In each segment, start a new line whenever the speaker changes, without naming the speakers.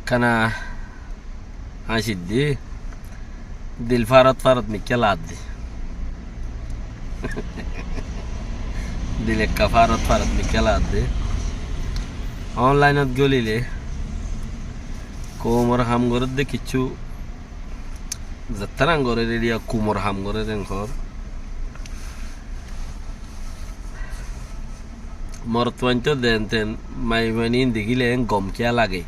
একখানা হাসির দি দিল ফারত ফারত নিকে লাদ দি দিল একটা ফারত ফারত নিকে লাদ দি অনলাইনত গলিলে কোমর হাম করে দে কিছু যাত্রা করে রেডিয়া কুমর হাম করে দেন ঘর মরতওয়ান তো দেন তেন মাই মানি দেখিলে গমকিয়া লাগে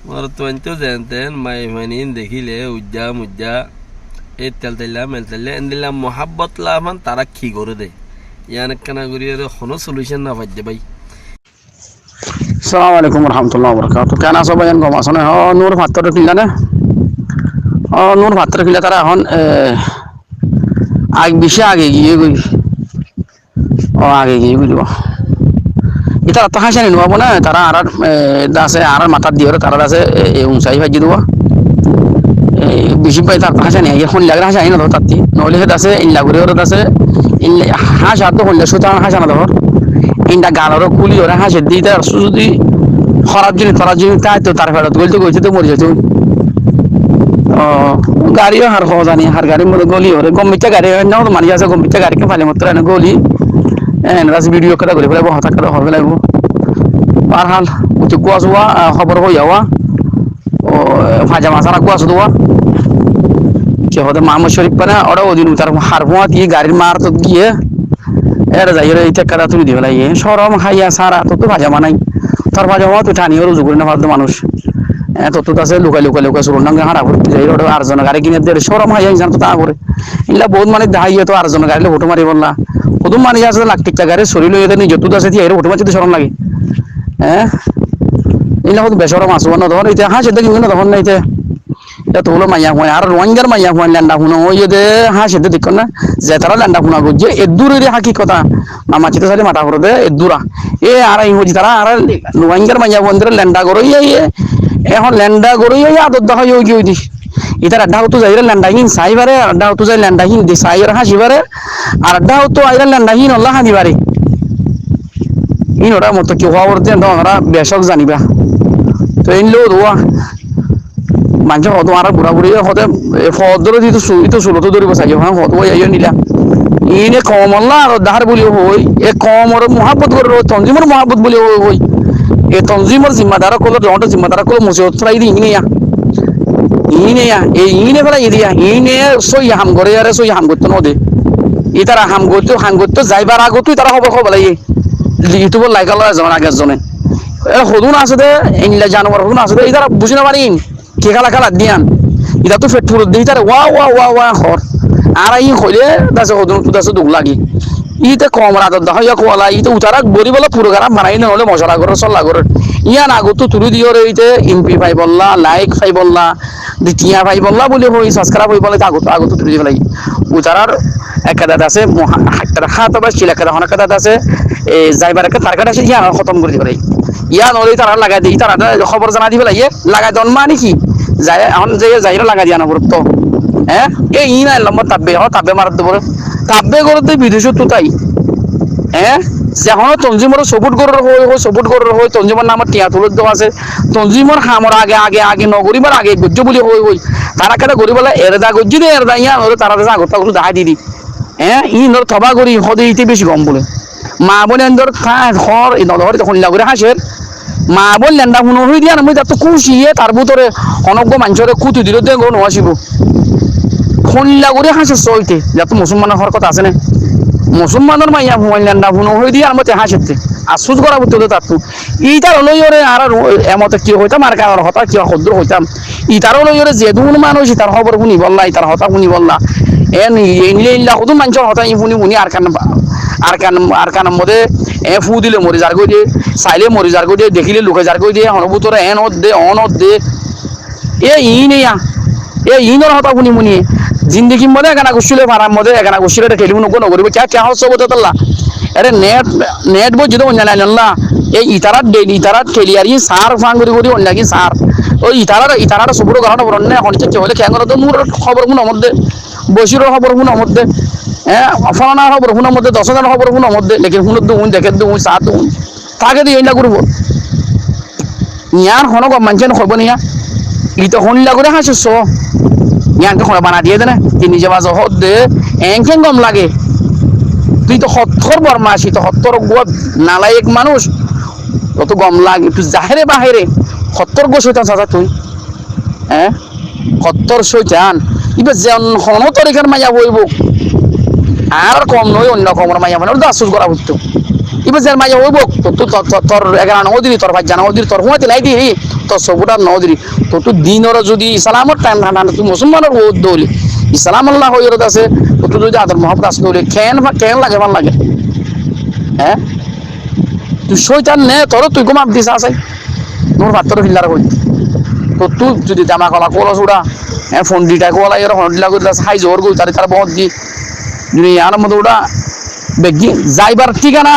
মরতওয়ান তো দেন তেন মাই মানি দেখিলে উজ্জা মুজ্জা এই তেল তেলাম এল তেলে এনদিলাম মোহাব্বত লামান তারা কি করে দে ইয়ান কানা করি কোনো সলিউশন না পাইছে ভাই।
আসসালামু আলাইকুম রহমতুল্লাহ বরকাত কেন আছো ভাই গম আছো না নূর ভাত্র কিনলা না নূর ভাত্র কিনলে তারা এখন বেশি আগে গিয়ে গই আগে গিয়ে বুঝব এটা তো হাসি নিব না তারা আর আছে আর মাথার দিয়ে তারা আছে উঁচাই ভাজি দেবো বেশি পাই তার হাসা নেই এখন লাগলে হাসা আই না ধর তার নহলে সে আছে ইল্লা করে ওর আছে হাঁস আর তো হলে সুতরাং হাসা না ধর ইন্ডা গালরও কুলি ওরা হাসে দিতে যদি খারাপ জিনিস খারাপ জিনিস তাই তো তার ফেরত গলতে গেছে তো মরে যেত গাড়িও হার হওয়া জানি হার গাড়ির মধ্যে গলি ওরে গম্মিটা গাড়ি না মানি আছে গম্মিটা গাড়িকে ফালে মাত্র এনে গলি ভিডিও কথা করে ফেলাবো হঠাৎ কথা হবে লাগবো আর হাল উঠে কুয়াশ হওয়া খবর হয়ে যাওয়া ও ভাজা মাছারা কুয়াশ দেওয়া কে হতে মাহমুদ শরীফ পানা ওরা ওদিন তার হার পোয়া দিয়ে গাড়ির মার তো গিয়ে এর যাই এই টেক্কাটা তুলে দিয়ে ফেলাই সরম খাইয়া সারা তো ভাজা মানাই তোর ভাজা হওয়া তো ঠানিও রুজু করে না ভাবতো মানুষ তত আছে লুকাই লুকাই লুকাই চলুন না হারা করতে যাই ওটা আরেকজনের গাড়ি কিনে দিয়ে সরম খাইয়া জানো তো তা করে এগুলা বহুত মানে দাহাইয়ে তো আরেকজনের গাড়িলে ফটো মারি বললা প্রথম মানে আছে লাখ টিকা গাড়ি শরীর লইয়ে নিজে তো আছে দিয়ে ফটো মারতে সরম লাগে এগুলা হয়তো বেসরম আসবো না তখন এটা হাসে দেখি না তখন না এটা তো হলো মাইয়া হয় আর রোহিঙ্গার মাইয়া হয় ল্যান্ডা শুনো ওই যে হাসে তো দেখো না যে তারা ল্যান্ডা শুনা করছে এদুরের হাকি কথা মামা চিতে সারি মাথা করে দে এদুরা আর এই হচ্ছে তারা আর রোহিঙ্গার মাইয়া বন্ধুরা ল্যান্ডা করই এখন ল্যান্ডা করই আদর দেখা হয়ে গিয়ে দিস ইতার আড্ডা হতো যাই ল্যান্ডাহীন সাইবারে আড্ডা হতো যাই ল্যান্ডাহীন দি সাইবার হাসিবারে আর আড্ডা হতো আইরা ল্যান্ডাহীন আল্লাহ হানিবারে ওরা মতো কি হওয়া করতে আমরা বেশক জানিবা তো এই লো দোয়া মানুষ হতো আর বুড়া বুড়ি হতে ফদরে দিত তো ষোলোতে ধরিব চাই হ্যাঁ হতো আইয়া নিলা ইনে কম আল্লাহ আর দাহার বলি হই এ কম ওর মহাব্বত করে তঞ্জিমর মহাব্বত বলি হই এ তঞ্জিমর জিম্মাদার কলো জনটা জিম্মাদার কলো মুসিবত ফেলাই দি ইনে ফেলাই দিয়া ইনে সই হাম করে আরে সই হাম করতো নদে ই তারা হাম করতো যাইবার আগতো তারা খবর লাগে ইউটিউবর লাইকাল যেমন আগের জনে হদুন আছে দে ইংলা জানোয়ার হদুন আছে দে এই তারা বুঝি না পারিন কে খালা খালা দিয়ান এটা তো ফেট ফুরত দিই তারা ওয়া হর আর ই হইলে দাসে হদুন তো দাসে দুগ লাগি ইতে কম রাতত দেখা ইয়া কোয়ালা ইতে উতারা গরি বলা পুরো খারাপ বানাই না হলে মশলা করে চল্লা করে ইয়ান আগতো তুলি দিও রে ইতে এমপি পাই বললা লাইক পাই বললা দ্বিতীয় পাই বললা বলে হই সাবস্ক্রাইব হই বলে আগতো তুলি দিয়ে ফেলাই উতারার একাদাত আছে হাত বা শিলা কাদা হনা কাদাত আছে এই যাইবার একটা টার্গেট আছে ইয়ান খতম করে দিবে ইয়ান হলে তারা লাগাই দিই তারা খবর জানা দিবে লাগে লাগাই দন মানে কি যায় এখন যে যাইরা লাগাই দিয়া না তো এই ই নাই লম্বা তাব্বে মারাত দেবো তাব্বে করতে বিদেশত তো তাই যেখন তঞ্জিমর সপোর্ট করার হয় তঞ্জিমর নামত টিয়া তুলত দেওয়া আছে তঞ্জিমর হামর আগে নগরিবার আগে গজ্য বলি হই তারা কেটে গরিবলা এরদা গজ্জি দে এরদা ইয়া নলে তারা দেশে আগত কিছু দেখা দি ই নর থবা করি হদে ইতে বেশি গম বলে মা বলে এন্দর খর নদর তখন লাগরে হাসের মা বল লেন্ডা শুনো হই দিয়া না মই তাত খুশিয়ে তার ভিতরে অনজ্ঞ মানুষরে কুতু দিল দে গো নহাসিব খন্লা করে হাসে চলতে যাতে মুসলমানের হওয়ার কথা আছে না মুসলমানের মাইয়া ভুয়াই লেন্ডা শুনো হই দিয়া আমার হাসেতে আশ্চর্য করা বুঝতে তার ইটার লই ওরে আর এমতে কি হইতাম আর কার হতা কি সদ্র হইতাম ইটারও লই ওরে যে দুন মানুষ তার খবর শুনি বললা ইটার হতা শুনি বললা নিলে ইল্লা কত মানুষের হতা শুনি আর কান মধ্যে ফু দিলে মরে যার গই দিয়ে চাইলে মরে যার গই দিয়ে দেখিলে লোকে যার গই দিয়ে হনবুতরে অনত দে ইনর হতা শুনি জিন্দিগি মধ্যে এখানা গুছিলে ভাড়ার মধ্যে এখানা গুছিলে খেলিব নগরিব কে হচ্ছে বোধ তোলা আরে নেট বই যদি অন্য নাই না এই ইতারাত খেলিয়ারি সার ফাং করি অন্য কি সার ওই ইতারাটা সবুর কারণে বরণ্য এখন হলে খেয়াল তো নূর খবর শুনার মধ্যে বসিরের খবর শুনার মধ্যে ফলানার খবর শুনার মধ্যে 10,000 খবর শুনার মধ্যে লেকিন শুনত দেখে সার তাকে দিয়ে না করবো ইয়ার হনো গম মানছেন হইব নিয়া ইতো হনলা করে হাসিস ইয়ানকে খোলা বানা দিয়ে দে না তিনি যে বাজে হদ দে এংখেন গম লাগে তুই তো হত্তর বরমাসি তো হত্তর নালায়ক মানুষ তত গম লাগে তুই জাহেরে বাহেরে হত্তর গো শৈতান চাচা তুই হ্যাঁ হত্তর শৈতান এবার যেন হন তরিকার মাইয়া বইব আর কম নয় অন্য কমর মাইয়া মানে ওটা আশ্বাস করা হইতো এবার যে মাইয়া হইব তোর 11 নদিরি তোর 5 নদিরি তোর হুঁয়াতে লাই দিই তোর সবুটা নদিরি তো তুই দিনর যদি ইসলামর টাইম না তুই মুসলমানের ওদ দৌলি ইসলাম আল্লাহ হইরত আছে তো তুই যদি আদর মহব্বত আসতে হলে কেন লাগে ভাল লাগে হ্যাঁ তুই শৈতান নে তোর তুই ঘুমাব দিস আছে তোর ভাতর হিল্লার হই তো তুই যদি জামা কলা কলস উড়া হ্যাঁ ফোন দিটা কলা এর ফোন দিলা করে হাই জোর গই তার বহুত দি যদি ইয়ার মধ্যে ওটা বেগি যাইবার ঠিকানা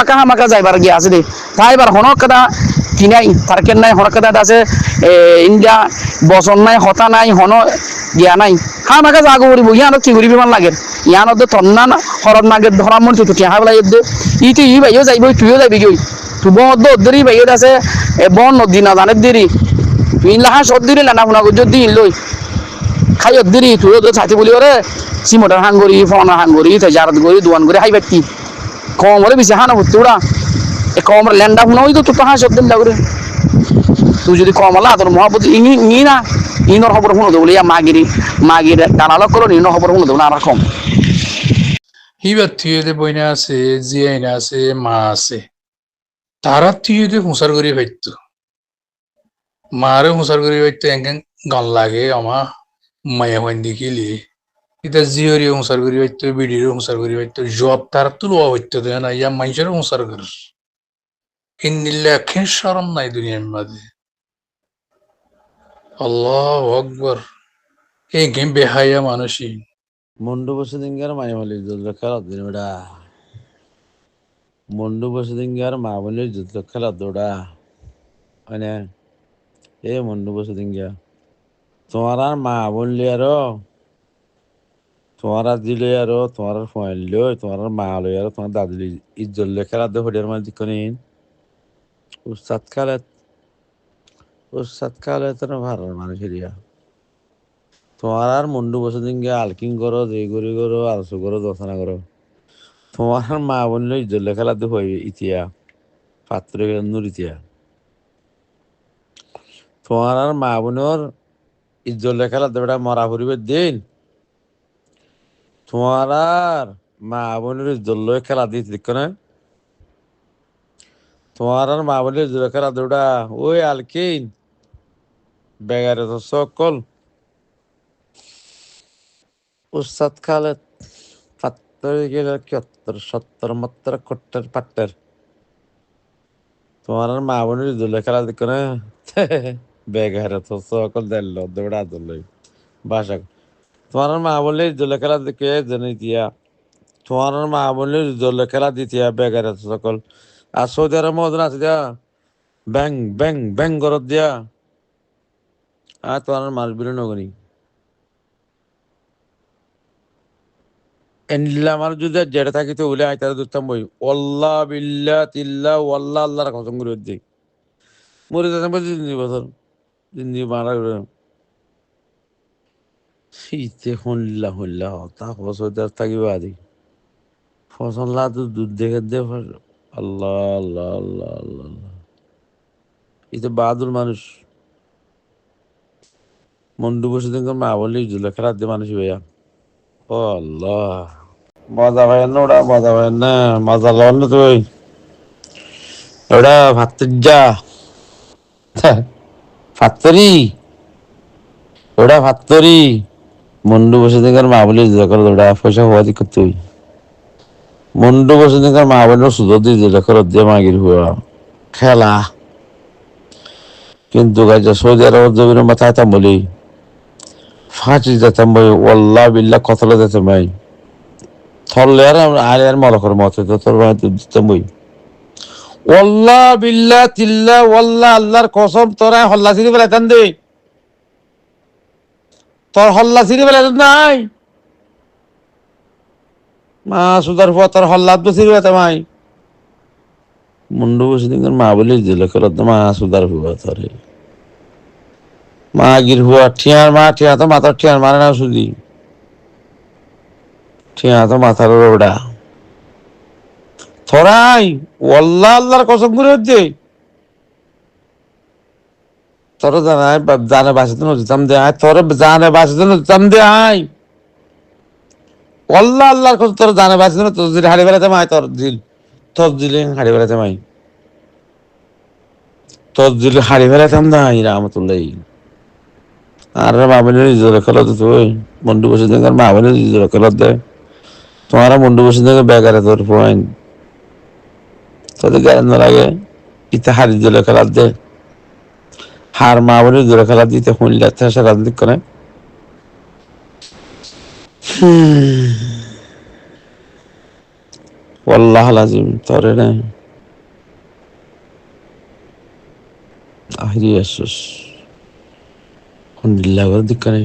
হামাকা যাইবার গিয়ে আছে দে তাইবার হনক কথা কিনাই তারকের নাই হনক কথা আছে ইন্ডিয়া বসন নাই হতা নাই হন গিয়া নাই হামাকা জাগো করিব ইয়ানত কি করিবি মান লাগে ইয়ানত তন্না না হরত নাগের ধরা মন তুই টিয়া হাবলা ইদে ইতি ই ভাইও যাইব তুইও যাবি গই তুই বদ দরি ভাইও আছে বন নদী না জানে দেরি তুই লাহা সব দিলি না শুনা যদি লই খাই দিরি তুইও তো ছাতি বলি ওরে সিমটার হাঙ্গরি ফোন হাঙ্গরি জারাত গরি দোয়ান করে হাই ব্যক্তি কম হলে বেশি হানা হচ্ছে ওরা কম ল্যান্ডা শুনা হইতো তো হাঁ সব দিন লাগরে তুই যদি কম হলা তোর মহাপত ই না ইনর খবর শুনো দেবো ইয়া মাগির দালালক করো ইনর খবর শুনো দেবো না আর কম
হিবার থিয়েতে বইনা আছে জিয়াইনা আছে মা আছে তারা থিয়েতে হুঁসার করে ভাইত মারে হুঁসার করে ভাইত এঙ্গেন গান লাগে আমা মায়া হইন দেখিলি এটা জিওরি হুঁসার করে ভাইত বিডির হুঁসার করে ভাইত জব তার তো লোয়া হইত না ইয়া মানুষের হুঁসার কর ইন্দিল্লা খেন শরম নাই দুনিয়ার মাঝে আল্লাহ আকবর এই গেম বেহাইয়া মানুষই
মন্ডু বসে দিনকার মাই বলি যুদ্ধ খেলা দিন ওটা মন্ডু বসে দিনকার মা বলি যুদ্ধ খেলা দৌড়া মানে এ মন্ডু বসে দিনকা তোমার আর মা বললি আরো তোমার আর দিলে আরো তোমার আর ফোন লো তোমার আর মা লই আরো তোমার দাদি ইজ্জত লে খেলা দে হরিয়ার মাঝে দিকনিন উস্তাদ কালে তো না ভালো মানুষ এরিয়া তোমার আর মন্ডু বসে দিনকে আলকিং করো যে করি করো আলসু করো দর্শনা করো তোমার আর মা বললো ইজ্জত লে খেলা দে হই ইতিয়া পাত্র নুর ইতিয়া তোমার আর মা বোনের ইজ্জত লে খেলা দেবে মরা পরিবের দিন তোমার আর মা বোনের ইজ্জত লয়ে খেলা দিতে দেখ না তোমার আর মা বোনের ইজ্জত খেলা দেওয়া ওই আলকিন বেগারে তো সকল উস্তাদ খালে পাত্তর গেলে 71 70 কোট্টার পাট্টার তোমার আর মা বোনের ইজ্জত লে খেলা দেখ না বেগারে তো সকল দিল দৌড়া দিল বাসা তোমার মা বললে ইজ্জত লে খেলা দেখে জেনে দিয়া তোমার মা বললে ইজ্জত খেলা দিতিয়া বেগারে তো সকল আর সৌদি আরব মদন আছে দিয়া ব্যাং ব্যাং ব্যাং করত দিয়া আর তোমার মাল বিল নগনি এনলা আমার যদি জেড়ে থাকিতে বলে আই তারা দুতাম বই ওয়াল্লাহ বিল্লাহ তিল্লাহ ওয়াল্লাহ আল্লাহর কসম করে দিই মরে যেতাম বলছি জিন্দি মারা শীতে হল্লা তা সৌদি আরব থাকিবা আদি ফসল লা তো দুধ দেখে দে আল্লাহ আল্লাহ আল্লাহ আল্লাহ আল্লাহ এই তো বাহাদুর মানুষ মন্ডু বসে দিন মা বললি জুলে খেলা দিয়ে মানুষ ভাইয়া ও আল্লাহ মজা ভাই না ওটা মজা ভাই না মজা লন না তুই ওটা ভাতের যা ফাত্তরি ওটা ফাত্তরি মন্ডু বসে দিন মা বললি জুলে খেলা ওটা পয়সা হওয়া দিক তুই মন্ডু বসে দিন মা বললো সুযোগ দিয়ে জুলে খেলা দিয়ে মাগির হওয়া খেলা কিন্তু গাইজা সৌদি আরব জমির মাথায় তাম বলি ফাঁসি যেতাম বই ওল্লাহ বিল্লাহ কতলা যেতাম ভাই থরলে আর মরকর মতে তো তোর দিতাম বই ওল্লাহ বিল্লাহ তিল্লাহ ওল্লাহ আল্লাহর কসম তোরা হল্লা সিঁড়ি বেলাইতাম দে তোর হল্লা সিঁড়ি বেলাইতাম নাই মা সুদার পর তোর হল্লা সিঁড়ি বেলাইতাম ভাই মুন্ডু বসে দিন মা বলে দিল খেলত মা সুদার হুয়া ধরে মা গির হুয়া ঠিয়ার মা ঠিয়া তো মাথার ঠিয়ার মারে না শুধু ঠিয়া তো মাথার ওটা থরাই ওয়াল্লাহ আল্লাহর কসম করে হচ্ছে তোর জানাই জানে বাসিতে নদীতাম দে আয় তোর জানে বাসিতে নদীতাম দে আয় ওয়াল্লাহ আল্লাহর কসম তোর জানে বাসিতে না তোর দিল হাড়ি বেড়াতে মাই তোর দিল তোর দিলে হাড়ি বেড়াতে মাই তোর দিলে হাড়ি বেড়াতাম না রামতুল্লাহ আর মা বলে নিজের খেলত তুই মন্ডু বসে দেখে মা বলে নিজের খেলত দে তোমার মন্ডু বসে দেখে বেকারে তোর পয়েন্ট তোদের গায়ে না লাগে ইতে হারি দিলে খেলার দে হার মা বলে জোরে খেলা দিতে শুনলে সে রাজনীতি করে والله العظيم তোরে না আহরি আসুস alhamdulillah করে দিক করে